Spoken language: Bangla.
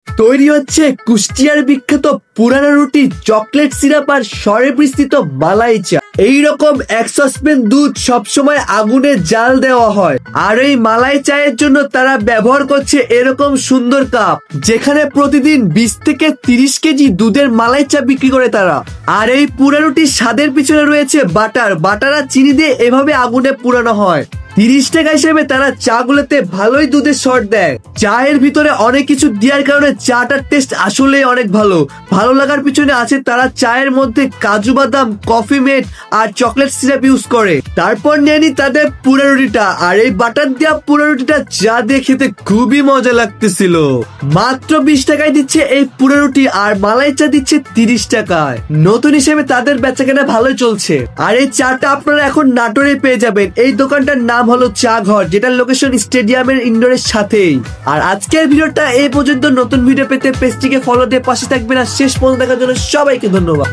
তৈরি হচ্ছে কুষ্টিয়ার বিখ্যাত পুরানো রুটি, চকলেট সিরাপ আর স্বরে বিস্তৃত মালাই চা। এইরকম এক সসপ্যান দুধ সবসময় আগুনে জাল দেওয়া হয়, আর এই মালাই চায়ের জন্য তারা ব্যবহার করছে এরকম সুন্দর কাপ, যেখানে প্রতিদিন 20 থেকে 30 কেজি দুধের মালাই চা বিক্রি করে তারা। আর এই পুরা রুটির স্বাদের পিছনে রয়েছে বাটার আর চিনি দিয়ে এভাবে আগুনে পুরানো হয়। 30 টাকা হিসেবে তারা চা গুলোতে ভালোই দুধের শর্ট দেয়। চায়ের ভিতরে অনেক কিছু দেওয়ার কারণে চাটার টেস্ট আসলে অনেক ভালো লাগার পিছনে আছে তারা চায়ের মধ্যে কাজু বাদাম, কফি মেট আর চকলেট সিরাপ ইউজ করে। তারপর নিয়ে নি তাদের পুরা রুটিটা, আর এই বাটার দেওয়া পুরা রুটিটা চা দিয়ে খেতে খুবই মজা লাগতেছিল। মাত্র 20 টাকায় দিচ্ছে এই পুরা রুটি, আর মালাই চা দিচ্ছে 30 টাকায়। নতুন হিসেবে তাদের বেচাকেনা ভালোই চলছে। আর এই চাটা আপনারা এখন নাটোরে পেয়ে যাবেন। এই দোকানটার নাম হলো চা ঘর, যেটার লোকেশন স্টেডিয়ামের ইনডোরের সাথেই। আর আজকের ভিডিওটা এই পর্যন্ত। নতুন ভিডিও পেতে পেজটিকে ফলো দিয়ে পাশে থাকবেন, আর শেষ পর্যন্ত দেখার জন্য সবাইকে ধন্যবাদ।